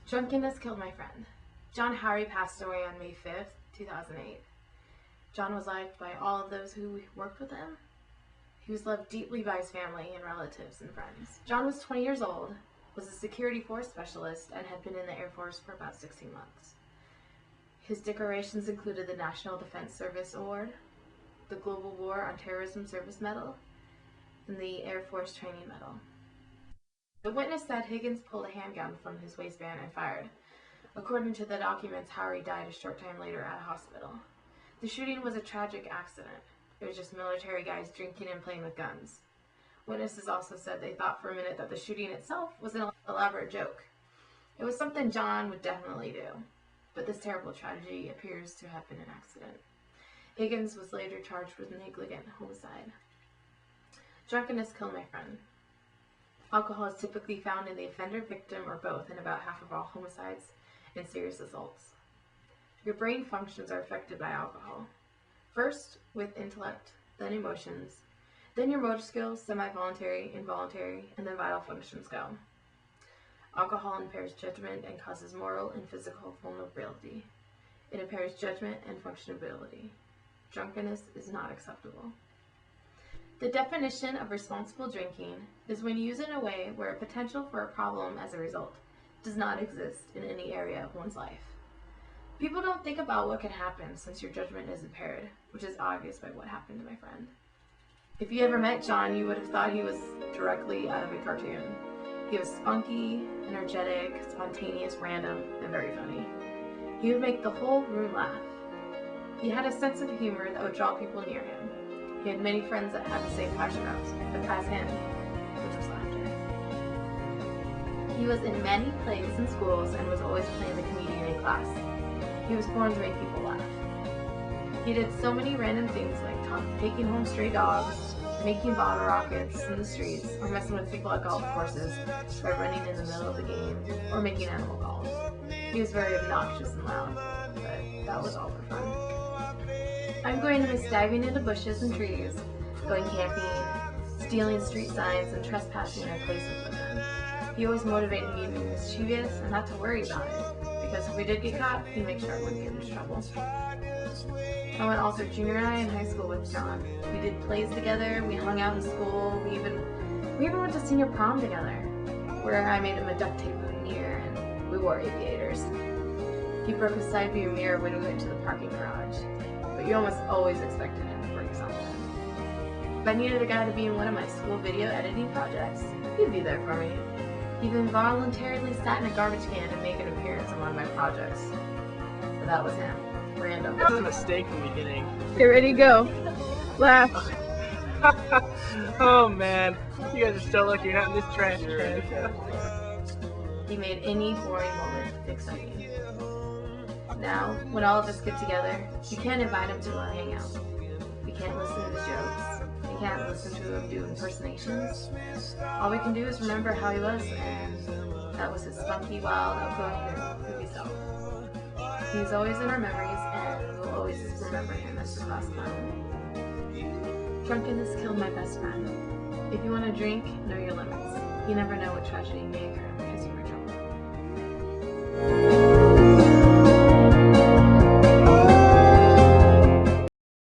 Drunkenness killed my friend. John Harry passed away on May 5th, 2008. John was liked by all of those who worked with him. He was loved deeply by his family and relatives and friends. John was 20 years old, was a security force specialist, and had been in the Air Force for about 16 months. His decorations included the National Defense Service Award, the Global War on Terrorism Service Medal, and the Air Force Training Medal. The witness said Higgins pulled a handgun from his waistband and fired. According to the documents, Harry died a short time later at a hospital. The shooting was a tragic accident. It was just military guys drinking and playing with guns. Witnesses also said they thought for a minute that the shooting itself was an elaborate joke. It was something John would definitely do, but this terrible tragedy appears to have been an accident. Higgins was later charged with negligent homicide. Drunkenness killed my friend. Alcohol is typically found in the offender, victim, or both in about half of all homicides and serious assaults. Your brain functions are affected by alcohol. First with intellect, then emotions, then your motor skills, semi-voluntary, involuntary, and then vital functions go. Alcohol impairs judgment and causes moral and physical vulnerability. It impairs judgment and functionability. Drunkenness is not acceptable. The definition of responsible drinking is when used in a way where a potential for a problem as a result does not exist in any area of one's life. People don't think about what can happen since your judgment is impaired, which is obvious by what happened to my friend. If you ever met John, you would have thought he was directly out of a cartoon. He was spunky, energetic, spontaneous, random, and very funny. He would make the whole room laugh. He had a sense of humor that would draw people near him. He had many friends that had the same passion as him, which was laughter. He was in many plays and schools and was always playing the comedian in class. He was born to make people laugh. He did so many random things like taking home stray dogs, making bottle rockets in the streets, or messing with people at golf courses by running in the middle of the game, or making animal calls. He was very obnoxious and loud, but that was all for fun. I'm going to miss diving into bushes and trees, going camping, stealing street signs, and trespassing in places with him. He always motivated me to be mischievous and not to worry about it, because if we did get caught, he'd make sure I wouldn't get into trouble. I went all through junior high and high school with John. We did plays together, we hung out in school, we even went to senior prom together, where I made him a duct tape veneer and we wore aviators. He broke his side view mirror when we went to the parking garage, but you almost always expected him to break something. If I needed a guy to be in one of my school video editing projects, he'd be there for me. He even voluntarily sat in a garbage can to make an appearance on one of my projects. But that was him. Random. That was a mistake from the beginning. Get ready, go. Laugh. Oh man, you guys are so lucky you're not in this trash can. He made any boring moment exciting. Now, when all of us get together, we can't invite him to our hangout. We can't listen to the jokes. We can't listen to him do impersonations. All we can do is remember how he was, and that was his spunky, wild, outgoing, goofy self. He's always in our memories, and we'll always remember him as the class clown. Drunkenness killed my best friend. If you want to drink, know your limits. You never know what tragedy may occur because you were drunk.